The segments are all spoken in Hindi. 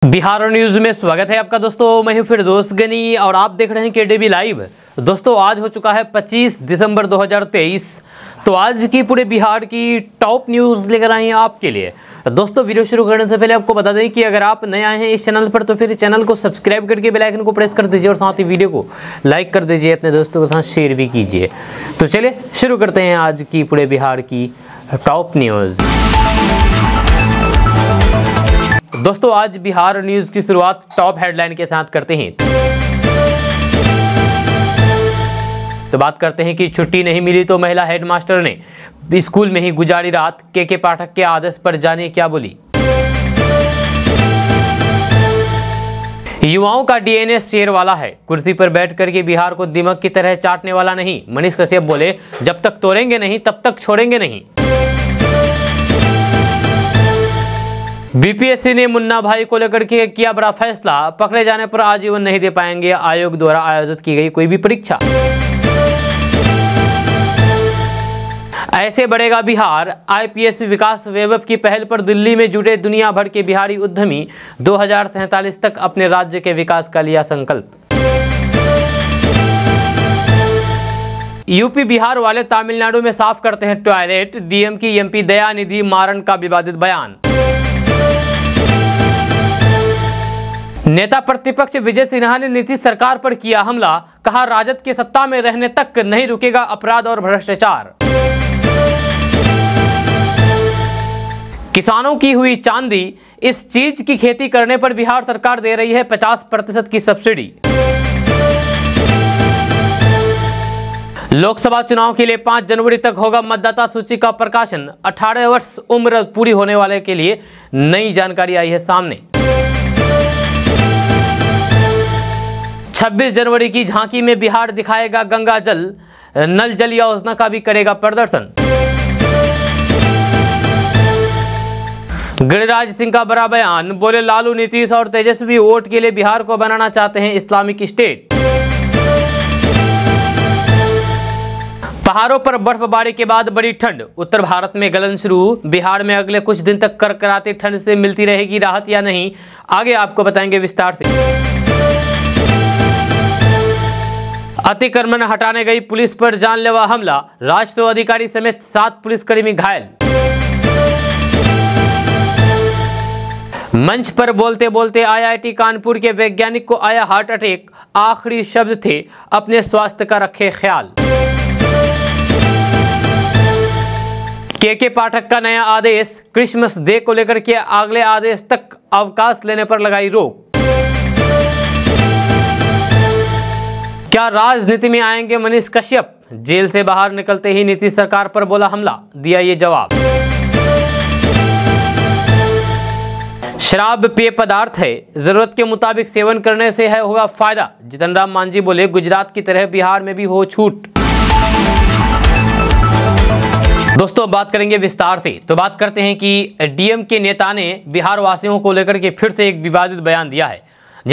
बिहार न्यूज में स्वागत है आपका दोस्तों। मैं हूं फिर दोस्त गनी और आप देख रहे हैं केडीबी लाइव। दोस्तों आज हो चुका है 25 दिसंबर 2023। तो आज की पूरे बिहार की टॉप न्यूज लेकर आए हैं आपके लिए। दोस्तों वीडियो शुरू करने से पहले आपको बता दें कि अगर आप नए आए हैं इस चैनल पर तो फिर चैनल को सब्सक्राइब करके बेल आइकन को प्रेस कर दीजिए और साथ ही वीडियो को लाइक कर दीजिए, अपने दोस्तों के साथ शेयर भी कीजिए। तो चलिए शुरू करते हैं आज की पूरे बिहार की टॉप न्यूज़। दोस्तों आज बिहार न्यूज की शुरुआत टॉप हेडलाइन के साथ करते हैं। तो बात करते हैं कि छुट्टी नहीं मिली तो महिला हेडमास्टर ने स्कूल में ही गुजारी रात। के पाठक के आदेश पर जानिए क्या बोली। युवाओं का डीएनए शेर वाला है, कुर्सी पर बैठ करके बिहार को दिमक की तरह चाटने वाला नहीं। मनीष कश्यप बोले जब तक तोड़ेंगे नहीं तब तक छोड़ेंगे नहीं। बीपीएससी ने मुन्ना भाई को लेकर के किया बड़ा फैसला, पकड़े जाने पर आजीवन नहीं दे पाएंगे आयोग द्वारा आयोजित की गई कोई भी परीक्षा। ऐसे बढ़ेगा बिहार, आईपीएस विकास वैभव की पहल पर दिल्ली में जुटे दुनिया भर के बिहारी उद्यमी 2047 तक अपने राज्य के विकास का लिया संकल्प। यूपी बिहार वाले तमिलनाडु में साफ करते हैं टॉयलेट, डीएम की एमपी दयानिधि मारन का विवादित बयान। नेता प्रतिपक्ष विजय सिन्हा ने नीतीश सरकार पर किया हमला, कहा राजद के सत्ता में रहने तक नहीं रुकेगा अपराध और भ्रष्टाचार। किसानों की हुई चांदी, इस चीज की खेती करने पर बिहार सरकार दे रही है 50% की सब्सिडी। लोकसभा चुनाव के लिए 5 जनवरी तक होगा मतदाता सूची का प्रकाशन। 18 वर्ष उम्र पूरी होने वाले के लिए नई जानकारी आई है सामने। 26 जनवरी की झांकी में बिहार दिखाएगा गंगा जल, नल जल योजना का भी करेगा प्रदर्शन। गिरिराज सिंह का बड़ा बयान, बोले लालू नीतीश और तेजस्वी वोट के लिए बिहार को बनाना चाहते हैं इस्लामिक स्टेट। पहाड़ों पर बर्फबारी के बाद बड़ी ठंड, उत्तर भारत में गलन शुरू। बिहार में अगले कुछ दिन तक कड़कड़ाती ठंड से मिलती रहेगी राहत या नहीं, आगे आपको बताएंगे विस्तार से। अतिक्रमण हटाने गई पुलिस पर जानलेवा हमला, राजस्व अधिकारी समेत 7 पुलिसकर्मी घायल। मंच पर बोलते बोलते आईआईटी कानपुर के वैज्ञानिक को आया हार्ट अटैक, आखिरी शब्द थे अपने स्वास्थ्य का रखे ख्याल। के पाठक का नया आदेश, क्रिसमस डे को लेकर के अगले आदेश तक अवकाश लेने पर लगाई रोक। क्या राजनीति में आएंगे मनीष कश्यप, जेल से बाहर निकलते ही नीतीश सरकार पर बोला हमला, दिया ये जवाब। शराब पेय पदार्थ है, जरूरत के मुताबिक सेवन करने से है होगा फायदा। जितन राम मांझी बोले गुजरात की तरह बिहार में भी हो छूट। दोस्तों बात करेंगे विस्तार से। तो बात करते हैं कि डीएम के नेता ने बिहार वासियों को लेकर के फिर से एक विवादित बयान दिया है।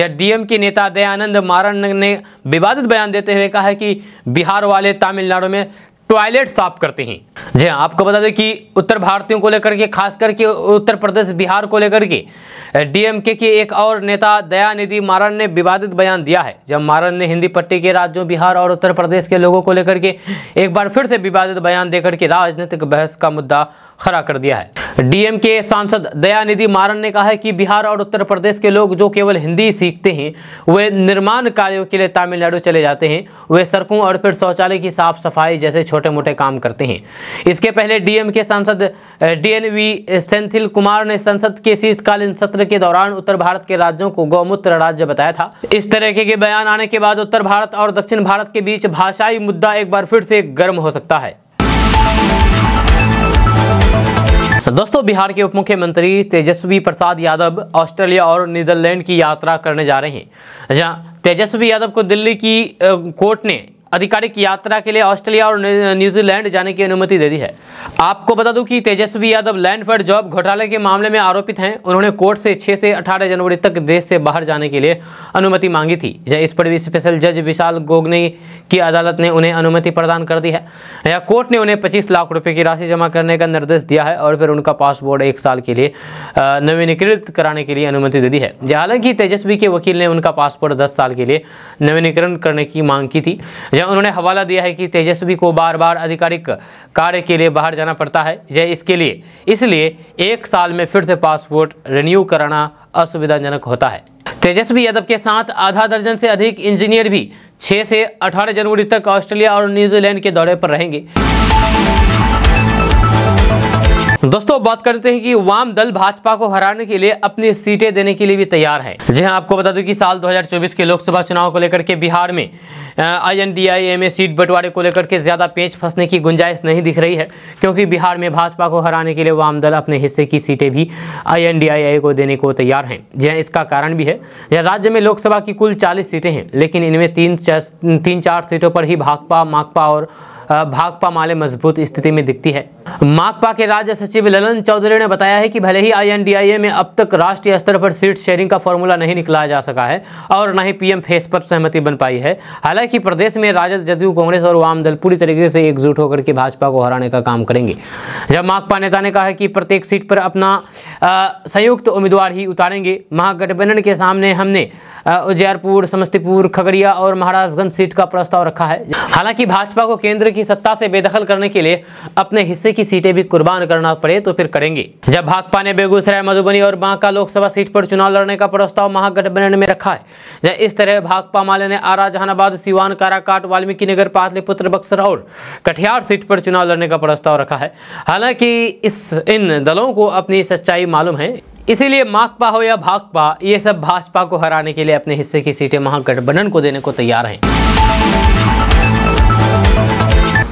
डीएम के नेता दयानंद मारन ने विवादित बयान देते हुए कहा है कि बिहार वाले तमिलनाडु में टॉयलेट साफ करते हैं। जी हाँ, आपको बता दें कि उत्तर भारतीयों को लेकर के, खास करके उत्तर प्रदेश बिहार को लेकर के डीएमके के एक और नेता दयानिधि मारन ने विवादित बयान दिया है। जब मारन ने हिंदी पट्टी के राज्यों बिहार और उत्तर प्रदेश के लोगों को लेकर के एक बार फिर से विवादित बयान देकर के राजनीतिक बहस का मुद्दा खड़ा कर दिया है। डीएम के सांसद दयानिधि मारन ने कहा है कि बिहार और उत्तर प्रदेश के लोग जो केवल हिंदी सीखते हैं वे निर्माण कार्यों के लिए तमिलनाडु चले जाते हैं, वे सड़कों और फिर शौचालय की साफ सफाई जैसे छोटे मोटे काम करते हैं। इसके पहले डीएम के सांसद डीएनवी सेंथिल कुमार ने संसद के शीतकालीन सत्र के दौरान उत्तर भारत के राज्यों को गौमूत्र राज्य बताया था। इस तरह के बयान आने के बाद उत्तर भारत और दक्षिण भारत के बीच भाषाई मुद्दा एक बार फिर से गर्म हो सकता है। दोस्तों बिहार के उप मुख्यमंत्री तेजस्वी प्रसाद यादव ऑस्ट्रेलिया और नीदरलैंड की यात्रा करने जा रहे हैं। जहां तेजस्वी यादव को दिल्ली की कोर्ट ने आधिकारिक यात्रा के लिए ऑस्ट्रेलिया और न्यूजीलैंड जाने की अनुमति दे दी है। आपको बता दूं कि Tejashwi Yadav land for job घोटाले के मामले में आरोपित हैं। उन्होंने कोर्ट से 6 से 18 जनवरी तक देश से बाहर जाने के लिए अनुमति मांगी थी। इस पर भी स्पेशल जज विशाल गोगने की अदालत ने उन्हें अनुमति प्रदान कर दी है। यह कोर्ट ने उन्हें 25 लाख रुपए की राशि जमा करने का निर्देश दिया है और फिर उनका पासपोर्ट 1 साल के लिए नवीनीकृत कराने के लिए अनुमति दे दी है। हालांकि तेजस्वी के वकील ने उनका पासपोर्ट 10 साल के लिए नवीनीकरण करने की मांग की थी। उन्होंने हवाला दिया है कि तेजस्वी को बार बार आधिकारिक कार्य के लिए बाहर जाना पड़ता है। इसलिए 1 साल में फिर से पासपोर्ट रिन्यू कराना असुविधाजनक होता है। तेजस्वी यादव के साथ आधा दर्जन से अधिक इंजीनियर भी 6 से 18 जनवरी तक ऑस्ट्रेलिया और न्यूजीलैंड के दौरे पर रहेंगे। दोस्तों बात करते हैं कि वाम दल भाजपा को हराने के लिए अपनी सीटें देने के लिए भी तैयार है। जी हां, आपको बता दूं कि साल 2024 के लोकसभा चुनाव को लेकर के बिहार में INDIA में सीट बंटवारे को लेकर के ज्यादा पेंच फंसने की गुंजाइश नहीं दिख रही है, क्योंकि बिहार में भाजपा को हराने के लिए वाम दल अपने हिस्से की सीटें भी INDIA को देने को तैयार हैं। जी हां, इसका कारण भी है। राज्य में लोकसभा की कुल 40 सीटें हैं, लेकिन इनमें 3-4 सीटों पर ही भाकपा, माकपा और भाकपा माले मजबूत स्थिति में दिखती है। माकपा के राज्य सचिव ललन चौधरी ने बताया है कि भले ही INDIA में अब तक राष्ट्रीय स्तर पर सीट शेयरिंग का फॉर्मूला नहीं निकाला जा सका है और न ही PM फेस पर सहमति बन पाई है, हालांकि प्रदेश में राजद, जदयू, कांग्रेस और वाम दल पूरी तरीके से एकजुट होकर के भाजपा को हराने का काम करेंगे। जब माकपा नेता ने कहा है कि प्रत्येक सीट पर अपना संयुक्त उम्मीदवार ही उतारेंगे। महागठबंधन के सामने हमने उजियारपुर, समस्तीपुर, खगड़िया और महाराजगंज सीट का प्रस्ताव रखा है। हालांकि भाजपा को केंद्र की सत्ता से बेदखल करने के लिए अपने हिस्से की सीटें भी कुर्बान करना पड़े तो फिर करेंगे। जब भाकपा ने बेगूसराय, मधुबनी और बांका लोकसभा सीट पर चुनाव लड़ने का प्रस्ताव महागठबंधन में रखा है। इस तरह भाकपा माले ने आरा, जहानाबाद, सिवान, काराकाट, वाल्मीकिनगर, पाटलिपुत्र, बक्सर और कटिहार सीट पर चुनाव लड़ने का प्रस्ताव रखा है। हालांकि इन दलों को अपनी सच्चाई मालूम है, इसीलिए माकपा हो या भाकपा, ये सब भाजपा को हराने के लिए अपने हिस्से की सीटें महागठबंधन को देने को तैयार हैं।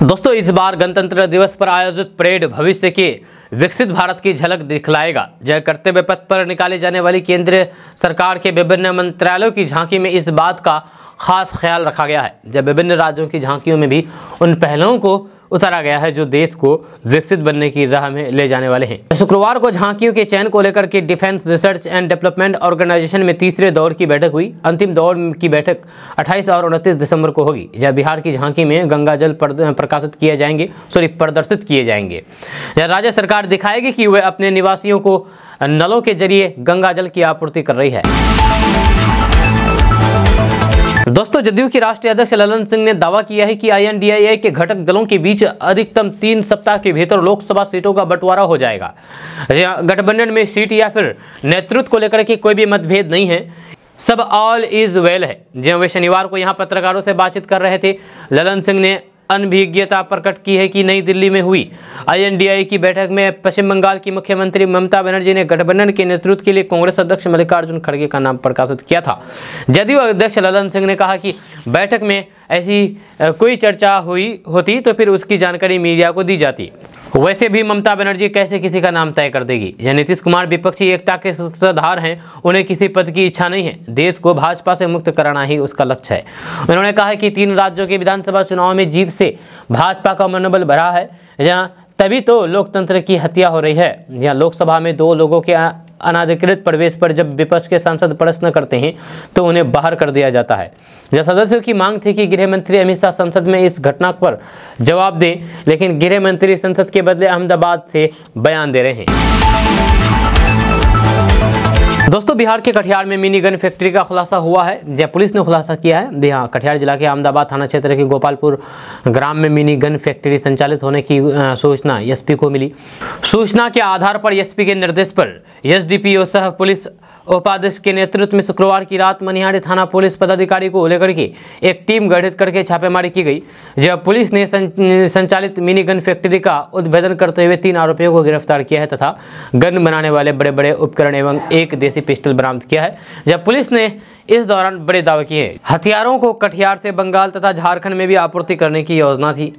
दोस्तों इस बार गणतंत्र दिवस पर आयोजित परेड भविष्य के विकसित भारत की झलक दिखलाएगा। जय कर्तव्य पथ पर निकाली जाने वाली केंद्र सरकार के विभिन्न मंत्रालयों की झांकी में इस बात का खास ख्याल रखा गया है। जब विभिन्न राज्यों की झांकियों में भी उन पहलुओं को उतारा गया है जो देश को विकसित बनने की राह में ले जाने वाले हैं। शुक्रवार को झांकियों के चयन को लेकर के defence research and development organisation में तीसरे दौर की बैठक हुई। अंतिम दौर की बैठक 28 और 29 दिसंबर को होगी। जब बिहार की झांकी में गंगा जल प्रदर्शित किए जाएंगे। राज्य सरकार दिखाएगी कि वह अपने निवासियों को नलों के जरिए गंगा जल की आपूर्ति कर रही है। दोस्तों जदयू के राष्ट्रीय अध्यक्ष ललन सिंह ने दावा किया है कि INDIA के घटक दलों के बीच अधिकतम 3 सप्ताह के भीतर लोकसभा सीटों का बंटवारा हो जाएगा। गठबंधन में सीट या फिर नेतृत्व को लेकर के कोई भी मतभेद नहीं है, सब ऑल इज वेल है। जब वे शनिवार को यहां पत्रकारों से बातचीत कर रहे थे, ललन सिंह ने अनभिज्ञता प्रकट की है कि नई दिल्ली में हुई INDIA की बैठक में पश्चिम बंगाल की मुख्यमंत्री ममता बनर्जी ने गठबंधन के नेतृत्व के लिए कांग्रेस अध्यक्ष मल्लिकार्जुन खड़गे का नाम प्रकाशित किया था। जदयू अध्यक्ष ललन सिंह ने कहा कि बैठक में ऐसी कोई चर्चा हुई होती तो फिर उसकी जानकारी मीडिया को दी जाती। वैसे भी ममता बनर्जी कैसे किसी का नाम तय कर देगी। यह नीतीश कुमार विपक्षी एकता के सूत्रधार हैं, उन्हें किसी पद की इच्छा नहीं है। देश को भाजपा से मुक्त कराना ही उसका लक्ष्य है। उन्होंने कहा कि 3 राज्यों के विधानसभा चुनाव में जीत से भाजपा का मनोबल बढ़ा है। जहां तभी तो लोकतंत्र की हत्या हो रही है। यहाँ लोकसभा में 2 लोगों के अनाधिकृत प्रवेश पर जब विपक्ष के सांसद प्रश्न करते हैं तो उन्हें बाहर कर दिया जाता है। जब सदस्यों की मांग थी कि गृह मंत्री अमित शाह संसद में इस घटना पर जवाब दें, लेकिन गृह मंत्री संसद के बदले अहमदाबाद से बयान दे रहे हैं। दोस्तों बिहार के कटिहार में मिनी गन फैक्ट्री का खुलासा हुआ है। जब पुलिस ने खुलासा किया है। बिहार कटिहार जिला के अहमदाबाद थाना क्षेत्र के गोपालपुर ग्राम में मिनी गन फैक्ट्री संचालित होने की सूचना SP को मिली। सूचना के आधार पर SP के निर्देश पर SDPO सह पुलिस उपाध्यक्ष के नेतृत्व में शुक्रवार की रात मनिहारी थाना पुलिस पदाधिकारी को लेकर के एक टीम गठित करके छापेमारी की गई। जब पुलिस ने संचालित मिनी गन फैक्ट्री का उद्भेदन करते हुए 3 आरोपियों को गिरफ्तार किया है तथा गन बनाने वाले बड़े बड़े उपकरण एवं एक देसी पिस्टल बरामद किया है। जब पुलिस ने इस दौरान बड़े दावे किए। हथियारों को कटिहार से बंगाल तथा झारखंड में भी आपूर्ति करने की योजना थी।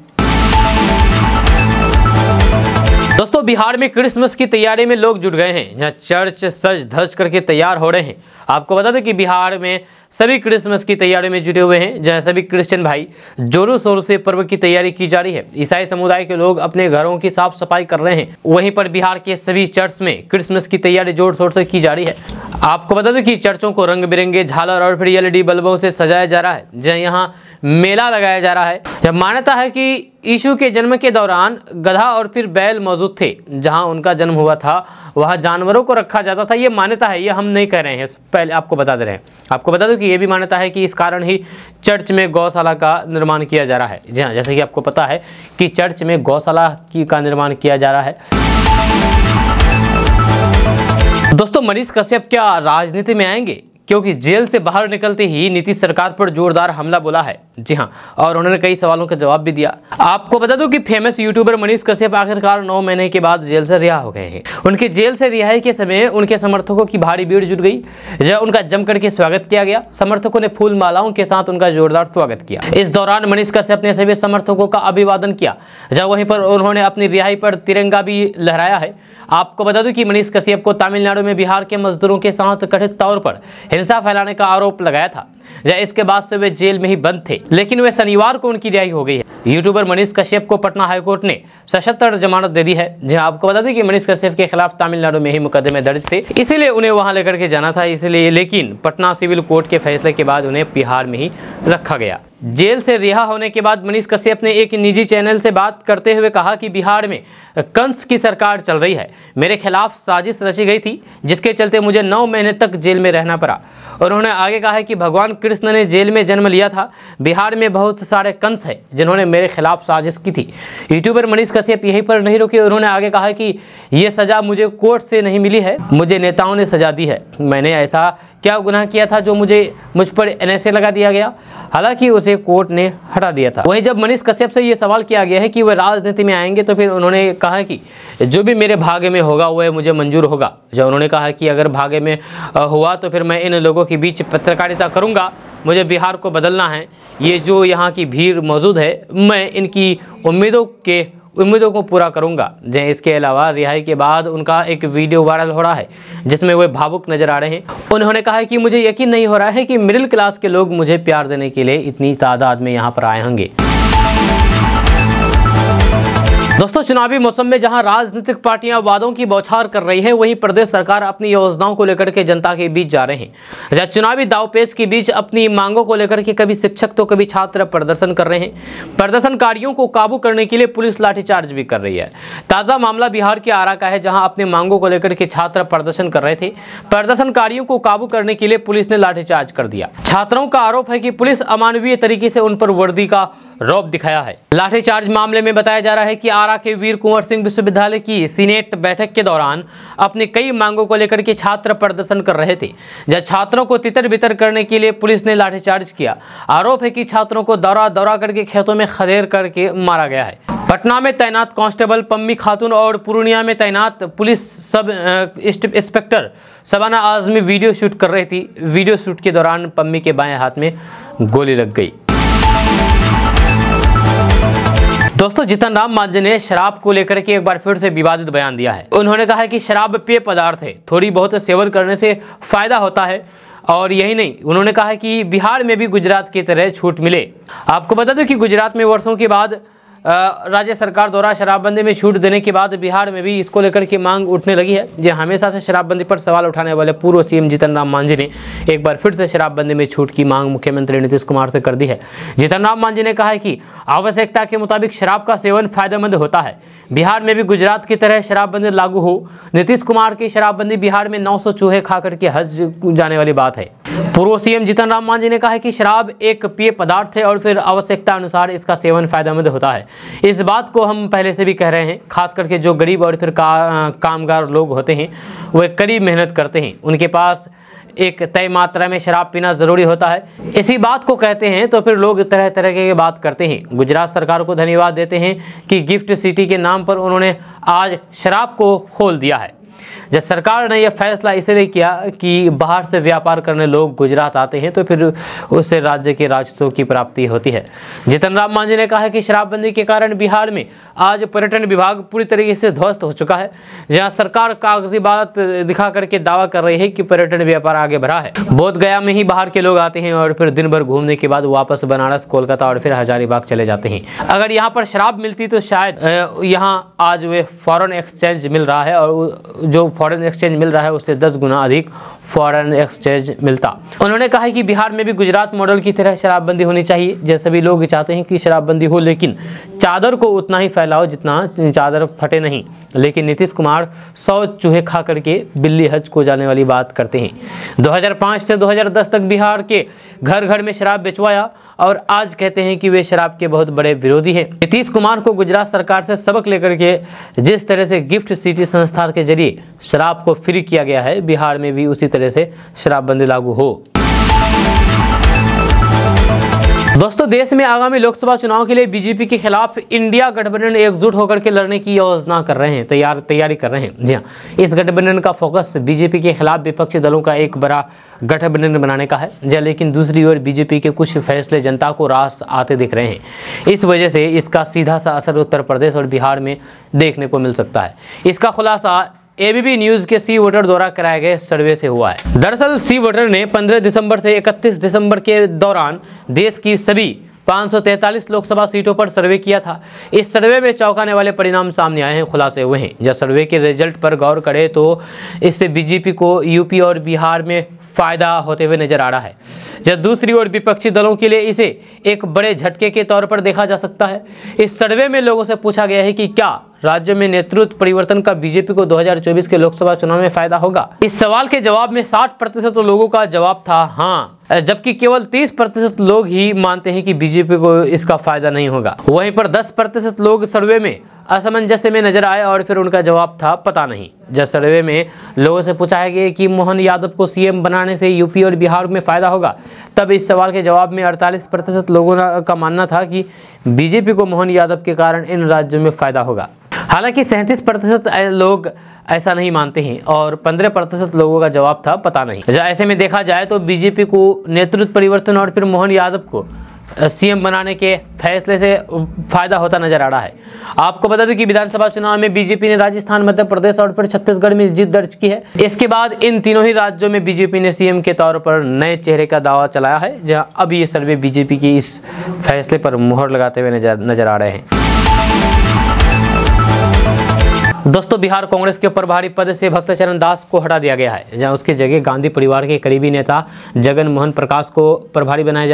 दोस्तों बिहार में क्रिसमस की तैयारी में लोग जुट गए हैं, जहां चर्च सज धज करके तैयार हो रहे हैं। आपको बता दें कि बिहार में सभी क्रिसमस की तैयारी में जुटे हुए हैं, जहां सभी क्रिश्चियन भाई जोरों शोरों से पर्व की तैयारी की जा रही है। ईसाई समुदाय के लोग अपने घरों की साफ सफाई कर रहे हैं। वहीं पर बिहार के सभी चर्च में क्रिसमस की तैयारी जोर शोर से की जा रही है। आपको बता दें कि चर्चों को रंग बिरंगे झालर और फिर LED बल्बों से सजाया जा रहा है, जहाँ यहाँ मेला लगाया जा रहा है। जब मान्यता है कि यीशु के जन्म के दौरान गधा और फिर बैल मौजूद थे, जहां उनका जन्म हुआ था वहां जानवरों को रखा जाता था। ये मान्यता है, ये हम नहीं कह रहे हैं, पहले आपको बता दे रहे हैं। आपको बता दो कि ये भी मान्यता है कि इस कारण ही चर्च में गौशाला का निर्माण किया जा रहा है। जी हाँ, जैसे कि आपको पता है कि चर्च में गौशाला का निर्माण किया जा रहा है। दोस्तों मनीष कश्यप क्या राजनीति में आएंगे? क्योंकि जेल से बाहर निकलते ही नीतीश सरकार पर जोरदार हमला बोला है। जी हाँ, और उन्होंने कई सवालों का जवाब भी दिया। आपको बता दूं कि फेमस यूट्यूबर मनीष कश्यप आखिरकार 9 महीने के बाद जेल से रिहा हो गए हैं। उनके जेल से रिहाई के समय उनके समर्थकों की भारी भीड़ जुट गई, जहां उनका जमकर के स्वागत किया गया। समर्थकों ने फूल मालाओं के साथ उनका जोरदार स्वागत किया। इस दौरान मनीष कश्यप ने सभी समर्थकों का अभिवादन किया, जहाँ वहीं पर उन्होंने अपनी रिहाई पर तिरंगा भी लहराया है। आपको बता दूं कि मनीष कश्यप को तमिलनाडु में बिहार के मजदूरों के साथ कथित तौर पर हिंसा फैलाने का आरोप लगाया था। इसके बाद से वे जेल में ही बंद थे, लेकिन वे शनिवार को उनकी रिहाई हो गई है। यूट्यूबर मनीष कश्यप को पटना हाईकोर्ट ने सशर्त जमानत दे दी है। जहां आपको बता दें कि मनीष कश्यप के खिलाफ तमिलनाडु में ही मुकदमे दर्ज थे, इसीलिए उन्हें वहां लेकर के जाना था। इसलिए लेकिन पटना सिविल कोर्ट के फैसले के बाद उन्हें बिहार में ही रखा गया। जेल से रिहा होने के बाद मनीष कश्यप ने एक निजी चैनल से बात करते हुए कहा कि बिहार में कंस की सरकार चल रही है। मेरे खिलाफ साजिश रची गई थी, जिसके चलते मुझे 9 महीने तक जेल में रहना पड़ा। और उन्होंने आगे कहा है कि भगवान कृष्ण ने जेल में जन्म लिया था। बिहार में बहुत सारे कंस हैं जिन्होंने मेरे खिलाफ साजिश की थी। यूट्यूबर मनीष कश्यप यहीं पर नहीं रुके, उन्होंने आगे कहा कि ये सजा मुझे कोर्ट से नहीं मिली है, मुझे नेताओं ने सजा दी है। मैंने ऐसा क्या गुनाह किया था जो मुझ पर NSA लगा दिया गया? हालांकि उसे कोर्ट ने हटा दिया था। वहीं जब मनीष कश्यप से ये सवाल किया गया है कि वह राजनीति में आएंगे, तो फिर उन्होंने कहा कि जो भी मेरे भाग्य में होगा वह मुझे मंजूर होगा। जो उन्होंने कहा कि अगर भाग्य में हुआ तो फिर मैं इन लोगों के बीच पत्रकारिता करूंगा। मुझे बिहार को बदलना है। ये जो यहाँ की भीड़ मौजूद है, मैं इनकी उम्मीदों को पूरा करूंगा। इसके अलावा रिहाई के बाद उनका एक वीडियो वायरल हो रहा है, जिसमें वे भावुक नजर आ रहे हैं। उन्होंने कहा है कि मुझे यकीन नहीं हो रहा है कि मिडिल क्लास के लोग मुझे प्यार देने के लिए इतनी तादाद में यहाँ पर आए होंगे। दोस्तों चुनावी मौसम में जहां राजनीतिक पार्टियां वादों की बौछार कर रही है, वहीं प्रदेश सरकार अपनी योजनाओं को लेकर के जनता के बीच जा रहे हैं। जहां चुनावी दावपेच के बीच अपनी मांगों को लेकर के कभी शिक्षक तो कभी छात्र प्रदर्शन कर रहे हैं। प्रदर्शनकारियों को काबू करने के लिए पुलिस लाठीचार्ज भी कर रही है। ताजा मामला बिहार के आरा का है, जहां अपनी मांगों को लेकर के छात्र प्रदर्शन कर रहे थे। प्रदर्शनकारियों को काबू करने के लिए पुलिस ने लाठीचार्ज कर दिया। छात्रों का आरोप है कि पुलिस अमानवीय तरीके से उन पर वर्दी का रौब दिखाया है। लाठीचार्ज मामले में बताया जा रहा है कि आरा के वीर कुंवर सिंह विश्वविद्यालय की सीनेट बैठक के दौरान अपने कई मांगों को लेकर के छात्र प्रदर्शन कर रहे थे, जब छात्रों को तितर बितर करने के लिए पुलिस ने लाठीचार्ज किया। आरोप है कि छात्रों को दौरा दौरा करके खेतों में खदेड़ करके मारा गया है। पटना में तैनात कांस्टेबल पम्मी खातून और पूर्णिया में तैनात police sub inspector Shabana Azmi video shoot कर रही थी। वीडियो शूट के दौरान पम्मी के बाएं हाथ में गोली लग गई। दोस्तों जीतन राम मांझी ने शराब को लेकर के एक बार फिर से विवादित बयान दिया है। उन्होंने कहा है कि शराब पेय पदार्थ है, थोड़ी बहुत सेवन करने से फायदा होता है। और यही नहीं, उन्होंने कहा है कि बिहार में भी गुजरात की तरह छूट मिले। आपको बता दें कि गुजरात में वर्षों के बाद राज्य सरकार द्वारा शराबबंदी में छूट देने के बाद बिहार में भी इसको लेकर के मांग उठने लगी है। ये हमेशा से शराबबंदी पर सवाल उठाने वाले पूर्व CM जीतन राम मांझी ने एक बार फिर से शराबबंदी में छूट की मांग मुख्यमंत्री नीतीश कुमार से कर दी है। जीतन राम मांझी ने कहा है कि आवश्यकता के मुताबिक शराब का सेवन फायदेमंद होता है। बिहार में भी गुजरात की तरह शराबबंदी लागू हो। नीतीश कुमार की शराबबंदी बिहार में 900 चूहे खा करके हज जाने वाली बात है। पूर्व CM जीतन राम मांझी ने कहा है कि शराब एक पेय पदार्थ है और फिर आवश्यकता अनुसार इसका सेवन फायदेमंद होता है। इस बात को हम पहले से भी कह रहे हैं, खास करके जो गरीब और फिर कामगार लोग होते हैं, वे कड़ी मेहनत करते हैं, उनके पास एक तय मात्रा में शराब पीना जरूरी होता है। इसी बात को कहते हैं तो फिर लोग तरह तरह की बात करते हैं। गुजरात सरकार को धन्यवाद देते हैं कि गिफ्ट सिटी के नाम पर उन्होंने आज शराब को खोल दिया है। जब सरकार ने यह फैसला इसलिए किया कि बाहर से व्यापार करने लोग गुजरात आते हैं तो फिर उससे राज्य के राजस्व की प्राप्ति होती है। जीतन राम मांझी ने कहा है कि शराबबंदी के कारण बिहार में आज पर्यटन विभाग पूरी तरीके से ध्वस्त हो चुका है। जहां सरकार कागजी बात दिखा करके दावा कर रही है कि पर्यटन व्यापार आगे बढ़ा है। बोध गया में ही बाहर के लोग आते हैं और फिर दिन भर घूमने के बाद वापस बनारस, कोलकाता और फिर हजारीबाग चले जाते हैं। अगर यहाँ पर शराब मिलती तो शायद यहाँ आज वे फॉरेन एक्सचेंज मिल रहा है और जो फॉरेन एक्सचेंज मिल रहा है उससे 10 गुना अधिक फॉरेन एक्सचेंज मिलता। उन्होंने कहा है कि बिहार में भी गुजरात मॉडल की तरह शराबबंदी होनी चाहिए। जैसे सभी लोग चाहते हैं कि शराबबंदी हो, लेकिन चादर को उतना ही फैलाओ जितना चादर फटे नहीं। लेकिन नीतीश कुमार 100 चूहे खा करके बिल्ली हज को जाने वाली बात करते हैं। 2005 से 2010 तक बिहार के घर घर में शराब बेचवाया और आज कहते हैं कि वे शराब के बहुत बड़े विरोधी हैं। नीतीश कुमार को गुजरात सरकार से सबक लेकर के जिस तरह से गिफ्ट सिटी संस्था के जरिए शराब को फ्री किया गया है, बिहार में भी उसी तरह से शराबबंदी लागू हो। दोस्तों, देश में आगामी लोकसभा चुनाव के लिए बीजेपी के खिलाफ इंडिया गठबंधन एकजुट होकर के लड़ने की योजना कर रहे हैं, तैयारी कर रहे हैं। जी हाँ, इस गठबंधन का फोकस बीजेपी के खिलाफ विपक्षी दलों का एक बड़ा गठबंधन बनाने का है। जी, लेकिन दूसरी ओर बीजेपी के कुछ फैसले जनता को रास आते दिख रहे हैं। इस वजह से इसका सीधा सा असर उत्तर प्रदेश और बिहार में देखने को मिल सकता है। इसका खुलासा एबीपी न्यूज के सी वोटर द्वारा कराए गए सर्वे से हुआ है। दरअसल सी वोटर ने 15 दिसंबर से 31 दिसंबर के दौरान देश की सभी 543 लोकसभा सीटों पर सर्वे किया था। इस सर्वे में चौंकाने वाले परिणाम सामने आए हैं, खुलासे हुए हैं। जब सर्वे के रिजल्ट पर गौर करें तो इससे बीजेपी को यूपी और बिहार में फायदा होते हुए नजर आ रहा है। जब दूसरी ओर विपक्षी दलों के लिए इसे एक बड़े झटके के तौर पर देखा जा सकता है। इस सर्वे में लोगों से पूछा गया है कि क्या राज्य में नेतृत्व परिवर्तन का बीजेपी को 2024 के लोकसभा चुनाव में फायदा होगा। इस सवाल के जवाब में 60% लोगों का जवाब था हाँ, जबकि केवल 30% लोग ही मानते हैं कि बीजेपी को इसका फायदा नहीं होगा। वहीं पर 10% लोग सर्वे में असमंजस्य में नजर आए और फिर उनका जवाब था पता नहीं। जब सर्वे में लोगों से पूछा गया कि मोहन यादव को सीएम बनाने से यूपी और बिहार में फायदा होगा, तब इस सवाल के जवाब में 48% लोगों का मानना था कि बीजेपी को मोहन यादव के कारण इन राज्यों में फायदा होगा। हालांकि 37% लोग ऐसा नहीं मानते हैं और 15% लोगों का जवाब था पता नहीं। ऐसे में देखा जाए तो बीजेपी को नेतृत्व परिवर्तन और फिर मोहन यादव को सीएम बनाने के फैसले से फायदा होता नजर आ रहा है। आपको बता दें कि विधानसभा चुनाव में बीजेपी ने राजस्थान, मध्य प्रदेश और फिर छत्तीसगढ़ में जीत दर्ज की है। इसके बाद इन तीनों ही राज्यों में बीजेपी ने सीएम के तौर पर नए चेहरे का दावा चलाया है, जहां अब ये सर्वे बीजेपी की इस फैसले पर मुहर लगाते हुए नजर आ रहे हैं। दोस्तों, बिहार कांग्रेस के प्रभारी पद से भक्तचरण दास को हटा दिया गया है, जहां उसकी जगह गांधी परिवार के करीबी नेता जगन मोहन प्रकाश को प्रभारी बनाया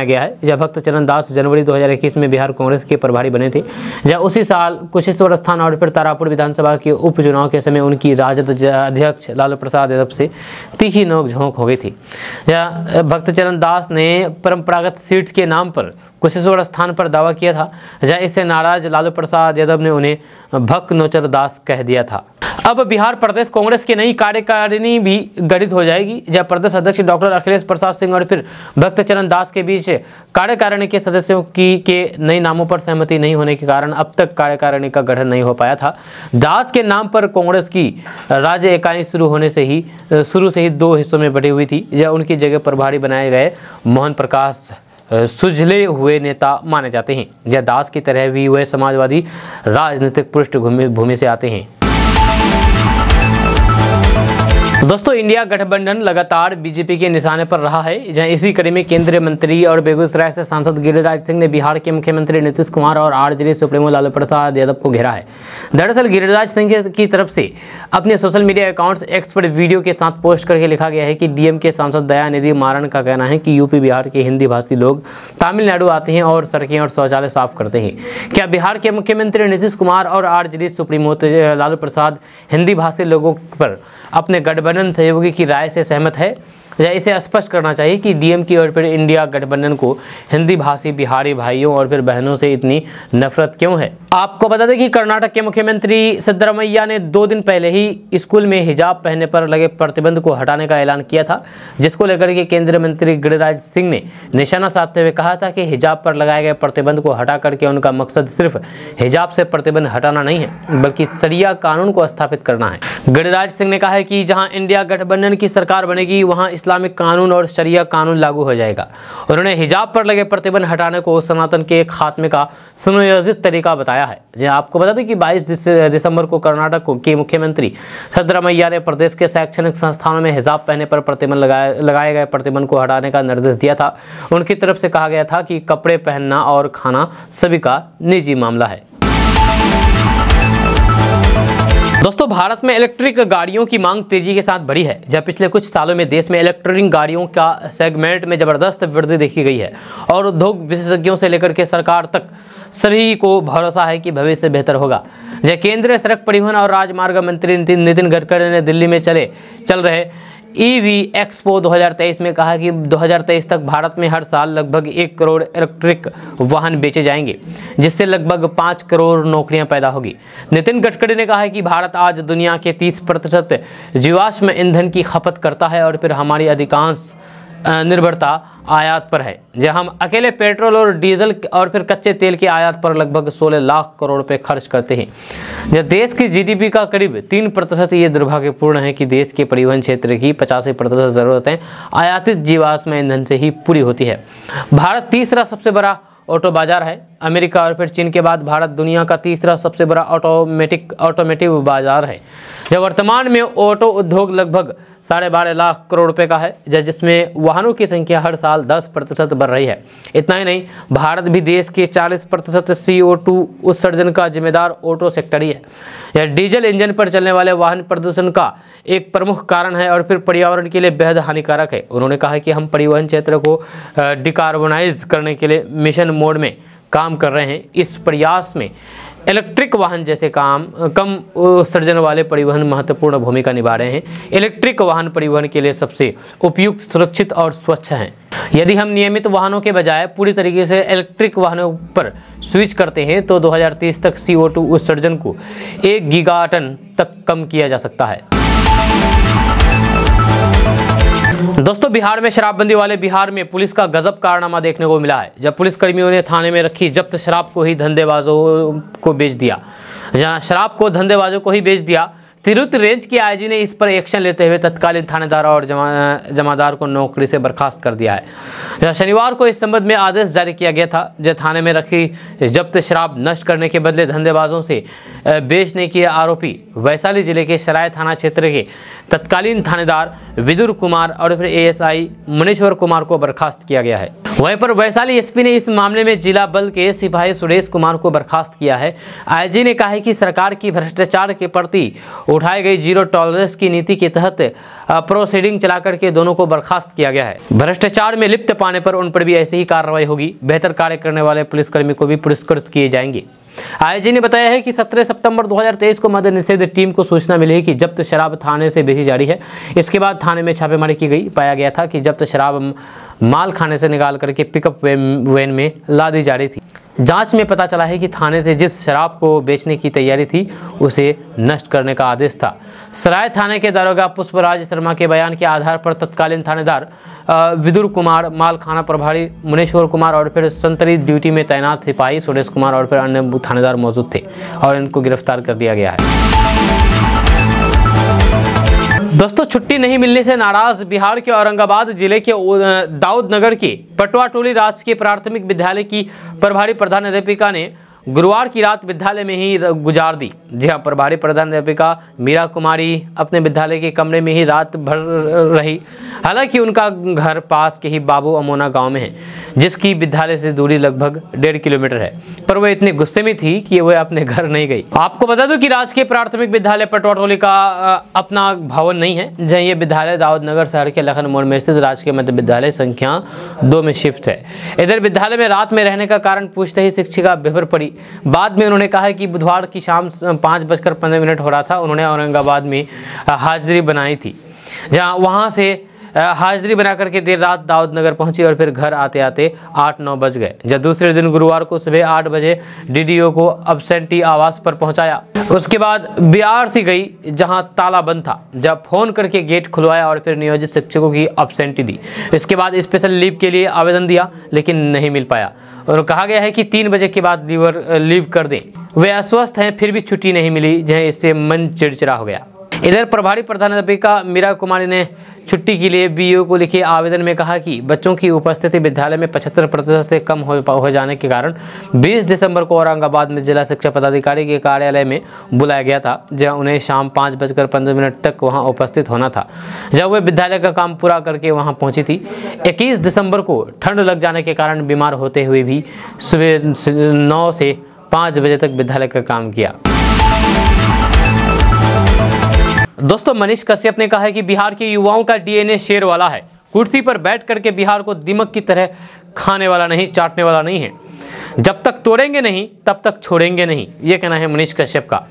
गया है। जब भक्तचरण दास जनवरी 2021 में बिहार कांग्रेस के प्रभारी बने थे, जहां उसी साल कुशेश्वर स्थान और फिर तारापुर विधानसभा के उपचुनाव के समय उनकी राजद अध्यक्ष लालू प्रसाद यादव से तीखी नोकझोंक हो गई थी। जहाँ भक्तचरण दास ने परंपरागत सीट के नाम पर कुशेश्वर स्थान पर दावा किया था, जहाँ इससे नाराज लालू प्रसाद यादव ने उन्हें भक्त नोचर दास कह दिया था। अब बिहार प्रदेश कांग्रेस की नई कार्यकारिणी भी गठित हो जाएगी, जहाँ प्रदेश अध्यक्ष डॉक्टर अखिलेश प्रसाद सिंह और फिर भक्तचरण दास के बीच कार्यकारिणी के सदस्यों के नए नामों पर सहमति नहीं होने के कारण अब तक कार्यकारिणी का गठन नहीं हो पाया था। दास के नाम पर कांग्रेस की राज्य इकाई शुरू से ही 2 हिस्सों में बटी हुई थी, जहाँ उनकी जगह प्रभारी बनाए गए मोहन प्रकाश सुझले हुए नेता माने जाते हैं। यह दास की तरह भी वह समाजवादी राजनीतिक पृष्ठभूमि से आते हैं। दोस्तों, इंडिया गठबंधन लगातार बीजेपी के निशाने पर रहा है, जहां इसी कड़ी में केंद्रीय मंत्री और बेगूसराय से सांसद गिरिराज सिंह ने बिहार के मुख्यमंत्री नीतीश कुमार और आरजेडी सुप्रीमो लालू प्रसाद यादव को घेरा है। दरअसल गिरिराज सिंह की तरफ से अपने सोशल मीडिया अकाउंट्स एक्स पर वीडियो के साथ पोस्ट करके लिखा गया है कि डीएम के सांसद दयानिधि मारन का कहना है कि यूपी बिहार के हिंदी भाषी लोग तमिलनाडु आते हैं और सड़कें और शौचालय साफ करते हैं। क्या बिहार के मुख्यमंत्री नीतीश कुमार और आरजेडी सुप्रीमो लालू प्रसाद हिंदी भाषी लोगों पर अपने गठबंधन सहयोगी की राय से सहमत है? या इसे स्पष्ट करना चाहिए कि डीएम की और फिर इंडिया गठबंधन को हिंदी भाषी बिहारी भाइयों और फिर बहनों से इतनी नफरत क्यों है? आपको बता दें कि कर्नाटक के मुख्यमंत्री सिद्धरामैया ने 2 दिन पहले ही स्कूल में हिजाब पहनने पर लगे प्रतिबंध को हटाने का ऐलान किया था, जिसको लेकर के केंद्रीय मंत्री गिरिराज सिंह ने निशाना साधते हुए कहा था कि हिजाब पर लगाए गए प्रतिबंध को हटा करके उनका मकसद सिर्फ हिजाब से प्रतिबंध हटाना नहीं है, बल्कि शरिया कानून को स्थापित करना है। गिरिराज सिंह ने कहा है कि जहां इंडिया गठबंधन की सरकार बनेगी वहां इस्लामिक कानून और शरिया कानून लागू हो जाएगा। उन्होंने हिजाब पर लगे प्रतिबंध हटाने को सनातन के खात्मे का सुनियोजित तरीका बताया है। जी आपको बता दें कि 22 दिसंबर को कर्नाटक के मुख्यमंत्री सिद्धरामैया ने प्रदेश के शैक्षणिक संस्थानों में हिजाब पहनने पर प्रतिबंध लगाए गए प्रतिबंध को हटाने का निर्देश दिया था। उनकी तरफ से कहा गया था कि कपड़े पहनना और खाना सभी का निजी मामला है। दोस्तों, भारत में इलेक्ट्रिक गाड़ियों की मांग तेजी के साथ बढ़ी है। जब पिछले कुछ सालों में देश में इलेक्ट्रिक गाड़ियों का सेगमेंट में जबरदस्त वृद्धि देखी गई है और उद्योग विशेषज्ञों से लेकर के सरकार तक सभी को भरोसा है कि भविष्य बेहतर होगा। जब केंद्रीय सड़क परिवहन और राजमार्ग मंत्री नितिन गडकरी ने दिल्ली में चल रहे EV एक्सपो 2023 में कहा कि 2023 तक भारत में हर साल लगभग 1 करोड़ इलेक्ट्रिक वाहन बेचे जाएंगे, जिससे लगभग 5 करोड़ नौकरियां पैदा होगी। नितिन गडकरी ने कहा है कि भारत आज दुनिया के 30% जीवाश्म ईंधन की खपत करता है और फिर हमारी अधिकांश निर्भरता आयात पर है। जब हम अकेले पेट्रोल और डीजल और फिर कच्चे तेल की आयात पर लगभग 16 लाख करोड़ रुपए खर्च करते हैं। जब देश की GDP का करीब 3%, ये दुर्भाग्यपूर्ण है कि देश के परिवहन क्षेत्र की 85% ज़रूरतें आयातित जीवाश्म ईंधन से ही पूरी होती है। भारत तीसरा सबसे बड़ा ऑटो बाजार है। अमेरिका और फिर चीन के बाद भारत दुनिया का तीसरा सबसे बड़ा ऑटोमेटिव बाजार है। जब वर्तमान में ऑटो उद्योग लगभग 12.5 लाख करोड़ रुपए का है, जिसमें वाहनों की संख्या हर साल 10% बढ़ रही है। इतना ही नहीं, भारत भी देश के 40% CO2 उत्सर्जन का जिम्मेदार ऑटो सेक्टर ही है। यह डीजल इंजन पर चलने वाले वाहन प्रदूषण का एक प्रमुख कारण है और फिर पर्यावरण के लिए बेहद हानिकारक है। उन्होंने कहा कि हम परिवहन क्षेत्र को डिकार्बोनाइज करने के लिए मिशन मोड में काम कर रहे हैं। इस प्रयास में इलेक्ट्रिक वाहन जैसे कम उत्सर्जन वाले परिवहन महत्वपूर्ण भूमिका निभा रहे हैं। इलेक्ट्रिक वाहन परिवहन के लिए सबसे उपयुक्त, सुरक्षित और स्वच्छ हैं। यदि हम नियमित वाहनों के बजाय पूरी तरीके से इलेक्ट्रिक वाहनों पर स्विच करते हैं तो 2030 तक CO2 उत्सर्जन को 1 गीगाटन तक कम किया जा सकता है। दोस्तों, बिहार में शराबबंदी वाले बिहार में पुलिस का गजब कारनामा देखने को मिला है। जब पुलिस कर्मियों ने थाने में रखी जब्त शराब को ही धंधेबाजों को बेच दिया। जहां शराब को धंधेबाजों को ही बेच दिया, तिरुपति रेंज के IG ने इस पर एक्शन लेते हुए तत्कालीन थानेदार और जमादार को नौकरी से बर्खास्त कर दिया है। शनिवार को इस संबंध में आदेश जारी किया गया था। जब थाने में रखी जब्त शराब नष्ट करने के बदले धंधेबाजों से बेचने के आरोपी वैशाली जिले के सराय थाना क्षेत्र के तत्कालीन थानेदार विदुर कुमार और फिर ASI मनीश्वर कुमार को बर्खास्त किया गया है। वहीं पर वैशाली SP ने इस मामले में जिला बल के सिपाही सुरेश कुमार को बर्खास्त किया है। IG ने कहा है कि सरकार की भ्रष्टाचार के प्रति उठाई गई जीरो टॉलरेंस की नीति के तहत प्रोसीडिंग चलाकर के दोनों को बर्खास्त किया गया है। भ्रष्टाचार में लिप्त पाने पर उन पर भी ऐसी ही कार्रवाई होगी। बेहतर कार्य करने वाले पुलिसकर्मी को भी पुरस्कृत किए जाएंगे। IG ने बताया है कि 17 सितंबर 2023 को मद्य निषेध टीम को सूचना मिली कि जब्त शराब थाने से बेची जा रही है। इसके बाद थाने में छापेमारी की गई। पाया गया था कि जब्त शराब माल खाने से निकाल करके पिकअप वैन में ला दी जा रही थी। जांच में पता चला है कि थाने से जिस शराब को बेचने की तैयारी थी उसे नष्ट करने का आदेश था। सराय थाने के दारोगा पुष्पराज शर्मा के बयान के आधार पर तत्कालीन थानेदार विदुर कुमार, माल खाना प्रभारी मुनेश्वर कुमार और फिर संतरी ड्यूटी में तैनात सिपाही सुरेश कुमार और फिर अन्य थानेदार मौजूद थे और इनको गिरफ्तार कर दिया गया है। दोस्तों, छुट्टी नहीं मिलने से नाराज बिहार के औरंगाबाद जिले के दाऊदनगर के पटवा टोली राजकीय प्राथमिक विद्यालय की प्रभारी प्रधानाध्यापिका ने गुरुवार की रात विद्यालय में ही गुजार दी। जी हाँ, प्रभारी प्रधानाध्यापिका मीरा कुमारी अपने विद्यालय के कमरे में ही रात भर रही। हालांकि उनका घर पास के ही बाबू अमोना गांव में है, जिसकी विद्यालय से दूरी लगभग 1.5 किलोमीटर है, पर वह इतने गुस्से में थी कि वह अपने घर नहीं गई। आपको बता दूं कि राजकीय प्राथमिक विद्यालय पटवा टोली का अपना भवन नहीं है। जहाँ ये विद्यालय दाऊदनगर शहर के लखन मोड़ में स्थित राजकीय मध्य विद्यालय संख्या 2 में शिफ्ट है। इधर विद्यालय में रात में रहने का कारण पूछते ही शिक्षिका बेहतर पड़ी। बाद में उन्होंने कहा कि बुधवार की शाम 5:15 हो रहा था। उन्होंने औरंगाबाद में हाजिरी बनाई थी, जहां वहां से हाजिरी बना करके देर रात दाऊद नगर पहुंची और फिर घर आते आते 8-9 बज गए। जब दूसरे दिन गुरुवार को सुबह 8 बजे डीडीओ को अब्सेंटी आवास पर पहुंचाया। उसके बाद बीआरसी गई जहां ताला बंद था। जब फोन करके गेट खुलवाया और फिर नियोजित शिक्षकों की अब्सेंटी दी। इसके बाद स्पेशल लीव के लिए आवेदन दिया लेकिन नहीं मिल पाया और कहा गया है कि 3 बजे के बाद लीव कर दें। वे अस्वस्थ हैं फिर भी छुट्टी नहीं मिली, जहाँ इससे मन चिड़चिड़ा हो गया। इधर प्रभारी प्रधानाध्यापिका मीरा कुमारी ने छुट्टी के लिए बीईओ को लिखे आवेदन में कहा कि बच्चों की उपस्थिति विद्यालय में 75% से कम हो जाने के कारण 20 दिसंबर को औरंगाबाद में जिला शिक्षा पदाधिकारी के कार्यालय में बुलाया गया था, जहां उन्हें शाम 5:15 तक वहां उपस्थित होना था। जब वे विद्यालय का काम पूरा करके वहां पहुंची थी। 21 दिसंबर को ठंड लग जाने के कारण बीमार होते हुए भी सुबह 9 से 5 बजे तक विद्यालय का काम किया। दोस्तों, मनीष कश्यप ने कहा है कि बिहार के युवाओं का डीएनए शेर वाला है। कुर्सी पर बैठ करके बिहार को दीमक की तरह खाने वाला नहीं, चाटने वाला नहीं है। जब तक तोड़ेंगे नहीं तब तक छोड़ेंगे नहीं, ये कहना है मनीष कश्यप का।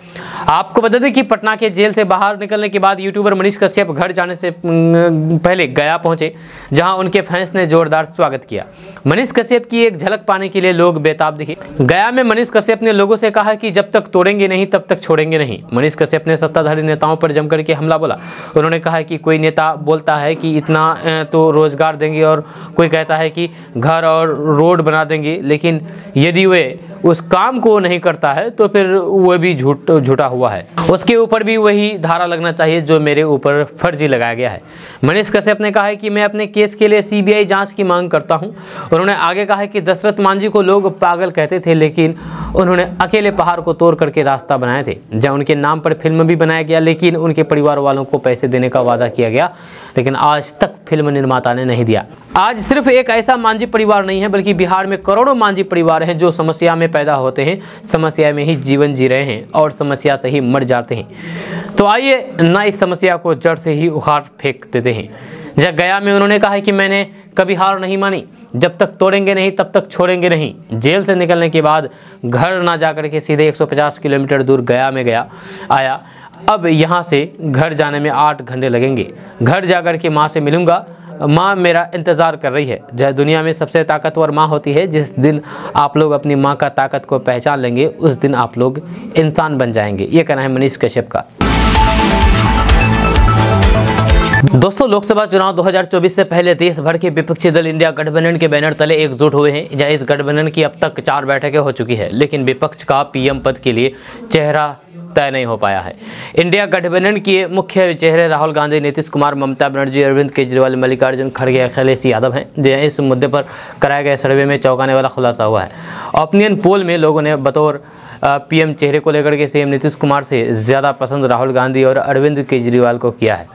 आपको बता दें कि पटना के जेल से बाहर निकलने के बाद यूट्यूबर मनीष कश्यप घर जाने से पहले गया पहुंचे, जहां उनके फैंस ने जोरदार स्वागत किया। मनीष कश्यप की एक झलक पाने के लिए लोग बेताब दिखे। गया में मनीष कश्यप ने लोगों से कहा कि जब तक तोड़ेंगे नहीं तब तक छोड़ेंगे नहीं। मनीष कश्यप ने सत्ताधारी नेताओं पर जमकर के हमला बोला। उन्होंने कहा कि कोई नेता बोलता है कि इतना तो रोजगार देंगे और कोई कहता है कि घर और रोड बना देंगे, लेकिन यदि वे उस काम को नहीं करता है तो फिर वो भी झूठा हुआ है। उसके ऊपर भी वही धारा लगना चाहिए जो मेरे ऊपर फर्जी लगाया गया है। मनीष कश्यप ने कहा है कि मैं अपने केस के लिए सीबीआई जांच की मांग करता हूं। उन्होंने आगे कहा है कि दशरथ मांझी को लोग पागल कहते थे, लेकिन उन्होंने अकेले पहाड़ को तोड़ करके रास्ता बनाए थे। जहां उनके नाम पर फिल्म भी बनाया गया, लेकिन उनके परिवार वालों को पैसे देने का वादा किया गया, लेकिन आज तक फिल्म निर्माता ने नहीं दिया। आज सिर्फ एक ऐसा मांझी परिवार नहीं है, बल्कि बिहार में करोड़ों मांझी परिवार हैं जो समस्या में पैदा होते हैं, समस्या में ही जीवन जी रहे हैं और समस्या से ही मर जाते हैं। तो आइए ना इस समस्या को जड़ से ही उखाड़ फेंक देते हैं। जब गया में उन्होंने कहा है कि मैंने कभी हार नहीं मानी, जब तक तोड़ेंगे नहीं तब तक छोड़ेंगे नहीं। जेल से निकलने के बाद घर ना जाकर के सीधे 150 किलोमीटर दूर गया में आया। अब यहाँ से घर जाने में 8 घंटे लगेंगे। घर जाकर के माँ से मिलूंगा। माँ मेरा इंतज़ार कर रही है। जय दुनिया में सबसे ताकतवर माँ होती है। जिस दिन आप लोग अपनी माँ का ताकत को पहचान लेंगे, उस दिन आप लोग इंसान बन जाएंगे। ये कहना है मनीष कश्यप का। दोस्तों, लोकसभा चुनाव 2024 से पहले देश भर के विपक्षी दल इंडिया गठबंधन के बैनर तले एकजुट हुए हैं। जहां इस गठबंधन की अब तक 4 बैठकें हो चुकी है, लेकिन विपक्ष का पीएम पद के लिए चेहरा तय नहीं हो पाया है। इंडिया गठबंधन के मुख्य चेहरे राहुल गांधी, नीतीश कुमार, ममता बनर्जी, अरविंद केजरीवाल, मल्लिकार्जुन खड़गे, अखिलेश यादव हैं। इस मुद्दे पर कराए गए सर्वे में चौंकाने वाला खुलासा हुआ है। ओपिनियन पोल में लोगों ने बतौर पीएम चेहरे को लेकर के सीएम नीतीश कुमार से ज़्यादा पसंद राहुल गांधी और अरविंद केजरीवाल को किया है।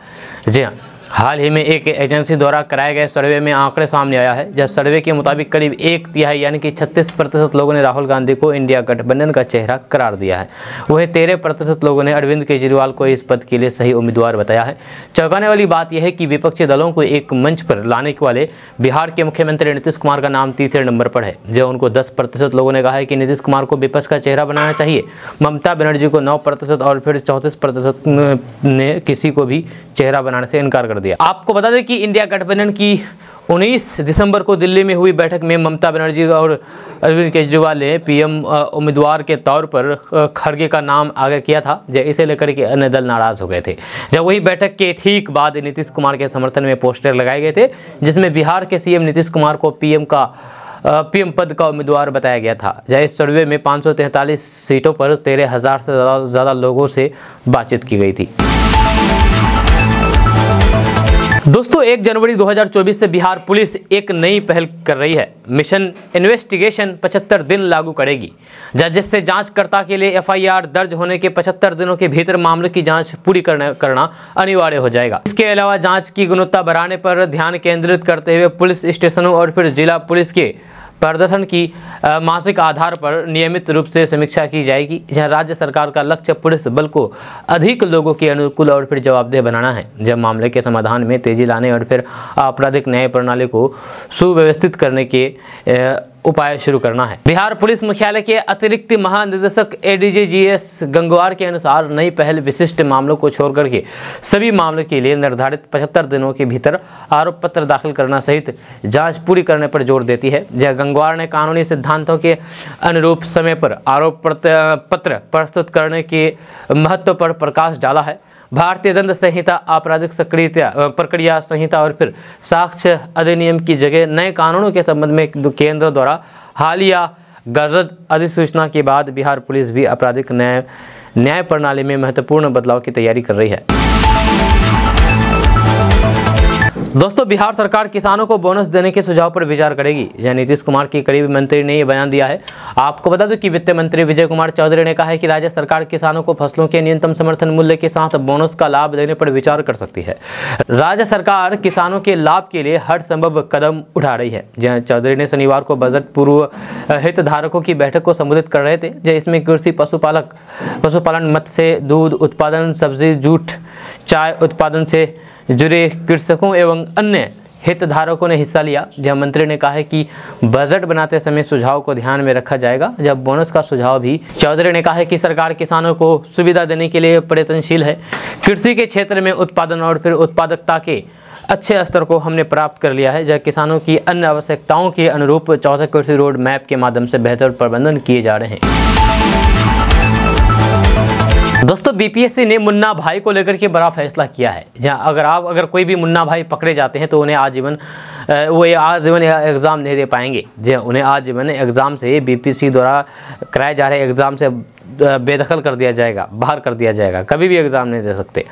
जी हाँ, हाल ही में एक एजेंसी द्वारा कराए गए सर्वे में आंकड़े सामने आया है। जब सर्वे के मुताबिक करीब 1/3 यानी कि 36% लोगों ने राहुल गांधी को इंडिया गठबंधन का चेहरा करार दिया है। वहीं 13% लोगों ने अरविंद केजरीवाल को इस पद के लिए सही उम्मीदवार बताया है। चौंकाने वाली बात यह है कि विपक्षी दलों को एक मंच पर लाने वाले बिहार के मुख्यमंत्री नीतीश कुमार का नाम तीसरे नंबर पर है। जो उनको 10% लोगों ने कहा है कि नीतीश कुमार को विपक्ष का चेहरा बनाना चाहिए। ममता बनर्जी को 9% और फिर 34% ने किसी को भी चेहरा बनाने से इनकार कर दिया। आपको बता दें कि इंडिया गठबंधन की 19 दिसंबर को दिल्ली में हुई बैठक में ममता बनर्जी और अरविंद केजरीवाल ने पीएम उम्मीदवार के तौर पर खड़गे का नाम आगे किया था। इसे लेकर के अन्य दल नाराज हो गए थे। जब वही बैठक के ठीक बाद नीतीश कुमार के समर्थन में पोस्टर लगाए गए थे, जिसमें बिहार के सीएम नीतीश कुमार को पीएम पद का उम्मीदवार बताया गया था। इस सर्वे में 543 सीटों पर 13,000 से ज़्यादा लोगों से बातचीत की गई थी। दोस्तों, 1 जनवरी 2024 से बिहार पुलिस एक नई पहल कर रही है। मिशन इन्वेस्टिगेशन 75 दिन लागू करेगी, जिससे जांचकर्ता के लिए एफआईआर दर्ज होने के 75 दिनों के भीतर मामले की जांच पूरी करना अनिवार्य हो जाएगा। इसके अलावा जांच की गुणवत्ता बढ़ाने पर ध्यान केंद्रित करते हुए पुलिस स्टेशनों और फिर जिला पुलिस के प्रदर्शन की मासिक आधार पर नियमित रूप से समीक्षा की जाएगी। जहां राज्य सरकार का लक्ष्य पुलिस बल को अधिक लोगों के अनुकूल और फिर जवाबदेह बनाना है। जब मामले के समाधान में तेजी लाने और फिर आपराधिक न्याय प्रणाली को सुव्यवस्थित करने के उपाय शुरू करना है। बिहार पुलिस मुख्यालय के अतिरिक्त महानिदेशक एडीजी जीएस गंगवार के अनुसार नई पहल विशिष्ट मामलों को छोड़ करके सभी मामलों के लिए निर्धारित 75 दिनों के भीतर आरोप पत्र दाखिल करना सहित जांच पूरी करने पर जोर देती है। जय गंगवार ने कानूनी सिद्धांतों के अनुरूप समय पर आरोप पत्र प्रस्तुत करने के महत्व पर प्रकाश डाला है। भारतीय दंड संहिता, आपराधिक प्रक्रिया संहिता और फिर साक्ष्य अधिनियम की जगह नए कानूनों के संबंध में केंद्र द्वारा हालिया गजट अधिसूचना के बाद बिहार पुलिस भी आपराधिक न्याय प्रणाली में महत्वपूर्ण बदलाव की तैयारी कर रही है। दोस्तों, बिहार सरकार किसानों को बोनस देने के सुझाव पर विचार करेगी। यह नीतीश कुमार के करीबी मंत्री ने यह बयान दिया है। आपको बता दूं कि वित्त मंत्री विजय कुमार चौधरी ने कहा है कि राज्य सरकार किसानों को फसलों के न्यूनतम समर्थन मूल्य के साथ बोनस का लाभ देने पर विचार कर सकती है। राज्य सरकार किसानों के लाभ के लिए हर संभव कदम उठा रही है। जय चौधरी ने शनिवार को बजट पूर्व हितधारकों की बैठक को संबोधित कर रहे थे। इसमें कृषि, पशुपालन, मत्स्य, दूध उत्पादन, सब्जी, जूट, चाय उत्पादन से जुड़े कृषकों एवं अन्य हितधारकों ने हिस्सा लिया। जब मंत्री ने कहा है कि बजट बनाते समय सुझाव को ध्यान में रखा जाएगा। जब बोनस का सुझाव भी चौधरी ने कहा है कि सरकार किसानों को सुविधा देने के लिए प्रयत्नशील है। कृषि के क्षेत्र में उत्पादन और फिर उत्पादकता के अच्छे स्तर को हमने प्राप्त कर लिया है। जब किसानों की अन्य आवश्यकताओं के अनुरूप चौथे कृषि रोड मैप के माध्यम से बेहतर प्रबंधन किए जा रहे हैं। दोस्तों, बीपीएससी ने मुन्ना भाई को लेकर के बड़ा फैसला किया है। जहां अगर कोई भी मुन्ना भाई पकड़े जाते हैं तो उन्हें आजीवन एग्ज़ाम नहीं दे पाएंगे। जो उन्हें आजीवन एग्ज़ाम से बीपीएससी द्वारा कराए जा रहे एग्ज़ाम से बेदखल कर दिया जाएगा, बाहर कर दिया जाएगा, कभी भी एग्जाम नहीं दे सकते।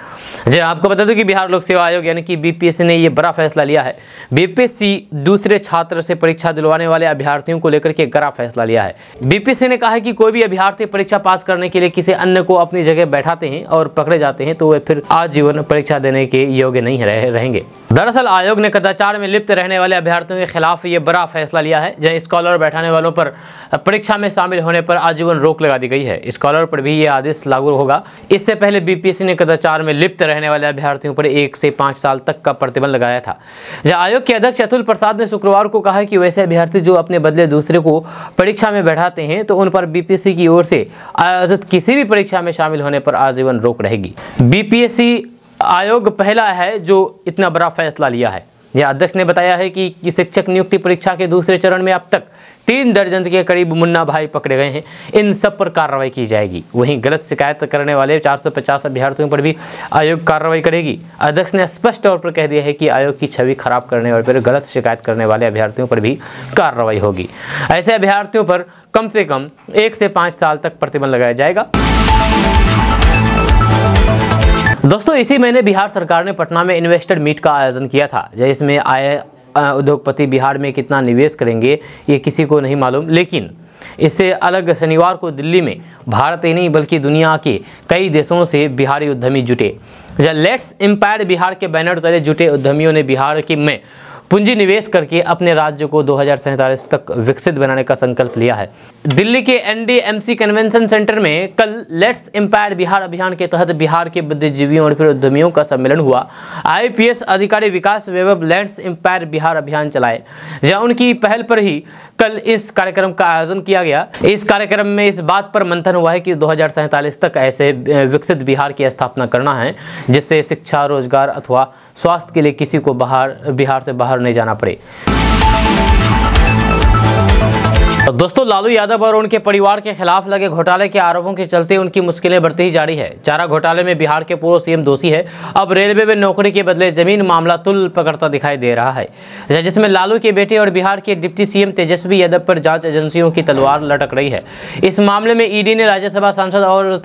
जी आपको बता दूं कि बिहार लोक सेवा आयोग यानी कि बीपीएससी ने ये बड़ा फैसला लिया है। बीपीएससी दूसरे छात्र से परीक्षा दिलवाने वाले अभ्यर्थियों को लेकर के बड़ा फैसला लिया है। बीपीएससी ने कहा है कि कोई भी अभ्यर्थी परीक्षा पास करने के लिए किसी अन्य को अपनी जगह बैठाते हैं और पकड़े जाते हैं तो वे फिर आजीवन परीक्षा देने के योग्य नहीं रहेंगे। दरअसल आयोग ने कदाचार में लिप्त रहने वाले अभ्यर्थियों के खिलाफ ये बड़ा फैसला लिया है। जहां स्कॉलर बैठाने वालों पर परीक्षा में शामिल होने पर आजीवन रोक लगा दी गई है। स्कॉलर पर भी ये आदेश लागू होगा। इससे पहले बीपीएससी ने कदाचार में लिप्त रहने वाले अभ्यर्थियों पर 1 से 5 साल तक का प्रतिबंध लगाया था। जहां आयोग के अध्यक्ष अतुल प्रसाद ने शुक्रवार को कहा कि वैसे अभ्यर्थी जो अपने बदले दूसरे को परीक्षा में बैठाते हैं तो उन पर बीपीएससी की ओर से आयोजित किसी भी परीक्षा में शामिल होने पर आजीवन रोक रहेगी। बीपीएससी आयोग पहला है जो इतना बड़ा फैसला लिया है। यह अध्यक्ष ने बताया है कि शिक्षक नियुक्ति परीक्षा के दूसरे चरण में अब तक 3 दर्जन के करीब मुन्ना भाई पकड़े गए हैं। इन सब पर कार्रवाई की जाएगी। वहीं गलत शिकायत करने वाले 450 अभ्यर्थियों पर भी आयोग कार्रवाई करेगी। अध्यक्ष ने स्पष्ट तौर पर कह दिया है कि आयोग की छवि खराब करने और फिर गलत शिकायत करने वाले अभ्यर्थियों पर भी कार्रवाई होगी। ऐसे अभ्यर्थियों पर कम से कम 1 से 5 साल तक प्रतिबंध लगाया जाएगा। दोस्तों, इसी महीने बिहार सरकार ने पटना में इन्वेस्टर मीट का आयोजन किया था। इसमें आए उद्योगपति बिहार में कितना निवेश करेंगे ये किसी को नहीं मालूम, लेकिन इससे अलग शनिवार को दिल्ली में भारत ही नहीं बल्कि दुनिया के कई देशों से बिहारी उद्यमी जुटे। लेट्स एम्पायर बिहार के बैनर तले जुटे उद्यमियों ने बिहार में पूंजी निवेश करके अपने राज्य को 2047 तक विकसित बनाने का संकल्प लिया है। दिल्ली के एनडीएमसी कन्वेंशन सेंटर में कल लेट्स एम्पायर बिहार अभियान के तहत बिहार के बुद्धिजीवियों और फिर उद्यमियों का सम्मेलन हुआ। आईपीएस अधिकारी विकास वैभव लेट्स एम्पायर बिहार अभियान चलाए। जहां उनकी पहल पर ही कल इस कार्यक्रम का आयोजन किया गया। इस कार्यक्रम में इस बात पर मंथन हुआ है कि 2047 तक ऐसे विकसित बिहार की स्थापना करना है जिससे शिक्षा, रोजगार अथवा स्वास्थ्य के लिए किसी को बिहार से बाहर नहीं जाना पड़े। दोस्तों, लालू यादव और उनके परिवार के खिलाफ लगे घोटाले के आरोपों के चलते उनकी मुश्किलें बढ़ती ही जा रही है। चारा घोटाले में बिहार के पूर्व सीएम दोषी है। अब रेलवे में नौकरी के बदले जमीन मामला तुल पकड़ता दिखाई दे रहा है, जिसमें लालू के बेटे और बिहार के डिप्टी सीएम तेजस्वी यादव पर जांच एजेंसियों की तलवार लटक रही है। इस मामले में ईडी ने राज्यसभा सांसद और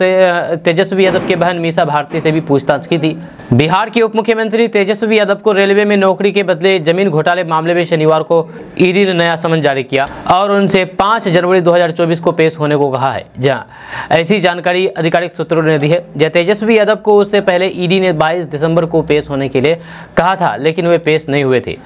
तेजस्वी यादव की बहन मीसा भारती से भी पूछताछ की थी। बिहार के उप मुख्यमंत्री तेजस्वी यादव को रेलवे में नौकरी के बदले जमीन घोटाले मामले में शनिवार को ईडी ने नया समन जारी किया और उनसे 5 जनवरी 2024 को पेश होने को कहा है। जहां ऐसी जानकारी आधिकारिक सूत्रों ने दी है। जहां तेजस्वी यादव को उससे पहले ईडी ने 22 दिसंबर को पेश होने के लिए कहा था, लेकिन वे पेश नहीं हुए थे।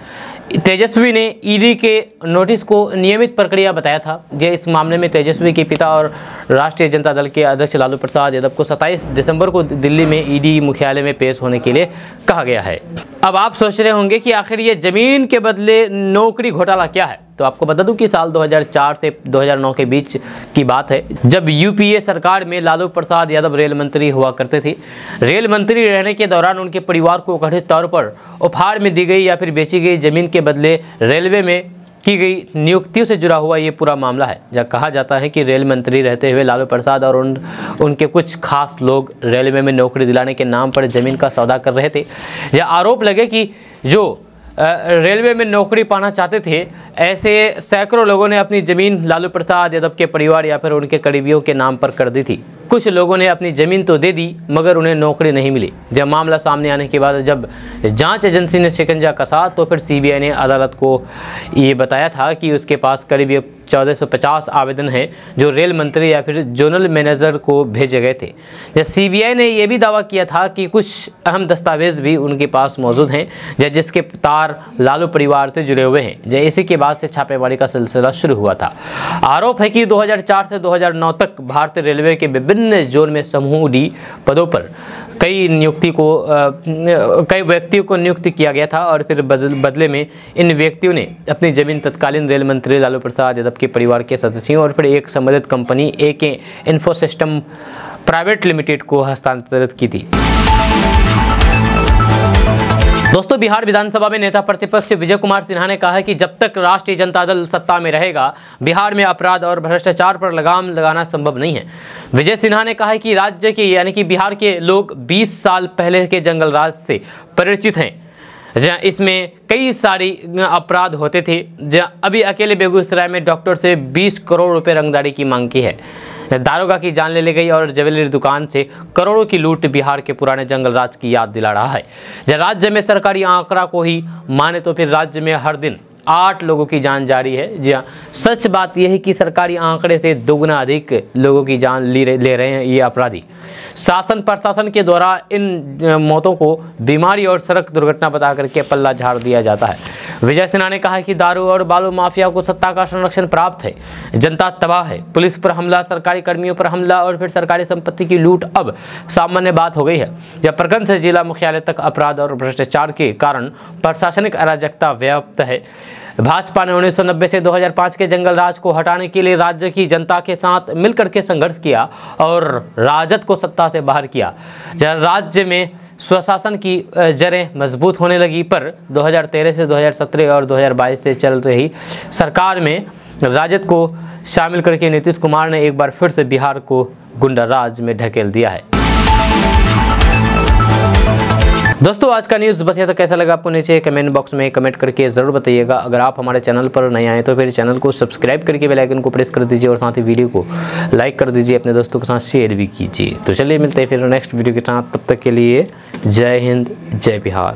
तेजस्वी ने ईडी के नोटिस को नियमित प्रक्रिया बताया था। यह इस मामले में तेजस्वी के पिता और राष्ट्रीय जनता दल के अध्यक्ष लालू प्रसाद यादव को 27 दिसंबर को दिल्ली में ईडी मुख्यालय में पेश होने के लिए कहा गया है। अब आप सोच रहे होंगे कि आखिर ये जमीन के बदले नौकरी घोटाला क्या है। तो आपको बता दूं कि साल 2004 से 2009 के बीच की बात है, जब यूपीए सरकार में लालू प्रसाद यादव रेल मंत्री हुआ करते थे। रेल मंत्री रहने के दौरान उनके परिवार को कथित तौर पर उपहार में दी गई या फिर बेची गई जमीन के बदले रेलवे में की गई नियुक्तियों से जुड़ा हुआ ये पूरा मामला है। जहाँ कहा जाता है कि रेल मंत्री रहते हुए लालू प्रसाद और उनके कुछ खास लोग रेलवे में नौकरी दिलाने के नाम पर जमीन का सौदा कर रहे थे। यह आरोप लगे कि जो रेलवे में नौकरी पाना चाहते थे, ऐसे सैकड़ों लोगों ने अपनी ज़मीन लालू प्रसाद यादव के परिवार या फिर उनके करीबियों के नाम पर कर दी थी। कुछ लोगों ने अपनी ज़मीन तो दे दी मगर उन्हें नौकरी नहीं मिली। जब मामला सामने आने के बाद जब जांच एजेंसी ने शिकंजा कसा तो फिर सीबीआई ने अदालत को ये बताया था कि उसके पास करीब 1450 आवेदन हैं जो रेल मंत्री या फिर जोनल मैनेजर को भेजे गए थे। जब सीबीआई ने यह भी दावा किया था कि कुछ अहम दस्तावेज भी उनके पास मौजूद हैं जिसके तार लालू परिवार से जुड़े हुए हैं। इसी के बाद से छापेमारी का सिलसिला शुरू हुआ था। आरोप है कि 2004 से 2009 तक भारतीय रेलवे के विभिन्न जोन में समूह डी पदों पर कई व्यक्तियों को नियुक्त किया गया था और फिर बदले में इन व्यक्तियों ने अपनी जमीन तत्कालीन रेल मंत्री लालू प्रसाद यादव के परिवार के सदस्यों और फिर एक संबंधित कंपनी एके इन्फोसिस्टम प्राइवेट लिमिटेड को हस्तांतरित की थी। दोस्तों, बिहार विधानसभा में नेता प्रतिपक्ष विजय कुमार सिन्हा ने कहा है कि जब तक राष्ट्रीय जनता दल सत्ता में रहेगा, बिहार में अपराध और भ्रष्टाचार पर लगाम लगाना संभव नहीं है। विजय सिन्हा ने कहा है कि राज्य के यानी कि बिहार के लोग 20 साल पहले के जंगल राज से परिचित हैं, जहाँ इसमें कई सारी अपराध होते थे। जहाँ अभी अकेले बेगूसराय में डॉक्टर से 20 करोड़ रुपए रंगदारी की मांग की है। दारोगा की जान ले ली गई और ज्वेलरी दुकान से करोड़ों की लूट बिहार के पुराने जंगल राज की याद दिला रहा है। जब राज्य में सरकारी आंकड़ा को ही माने तो फिर राज्य में हर दिन 8 लोगों की जान जारी है। जी हाँ, सच बात यह है कि सरकारी आंकड़े से दोगुना अधिक लोगों की जान ले रहे हैं ये अपराधी। शासन प्रशासन के द्वारा इन मौतों को बीमारी और सड़क दुर्घटना बता करके पल्ला झाड़ दिया जाता है। विजय सिन्हा ने कहा कि दारू और बालू माफिया को सत्ता का संरक्षण प्राप्त है, जनता तबाह है, पुलिस पर हमला, सरकारी कर्मियों पर हमला और फिर सरकारी संपत्ति की लूट अब सामान्य बात हो गई है। जब प्रखंड से जिला मुख्यालय तक अपराध और भ्रष्टाचार के कारण प्रशासनिक अराजकता व्याप्त है। भाजपा ने 1990 से 2005 के जंगल राज को हटाने के लिए राज्य की जनता के साथ मिलकर के संघर्ष किया और राजद को सत्ता से बाहर किया। जब राज्य में स्वशासन की जड़ें मजबूत होने लगी, पर 2013 से 2017 और 2022 से चल रही सरकार में राजद को शामिल करके नीतीश कुमार ने एक बार फिर से बिहार को गुंडा राज में ढकेल दिया है। दोस्तों, आज का न्यूज़ बस ये तो कैसा लगा आपको नीचे कमेंट बॉक्स में कमेंट करके ज़रूर बताइएगा। अगर आप हमारे चैनल पर नए आए तो फिर चैनल को सब्सक्राइब करके बेल आइकन को प्रेस कर दीजिए और साथ ही वीडियो को लाइक कर दीजिए, अपने दोस्तों के साथ शेयर भी कीजिए। तो चलिए मिलते हैं फिर नेक्स्ट वीडियो के साथ, तब तक के लिए जय हिंद, जय बिहार।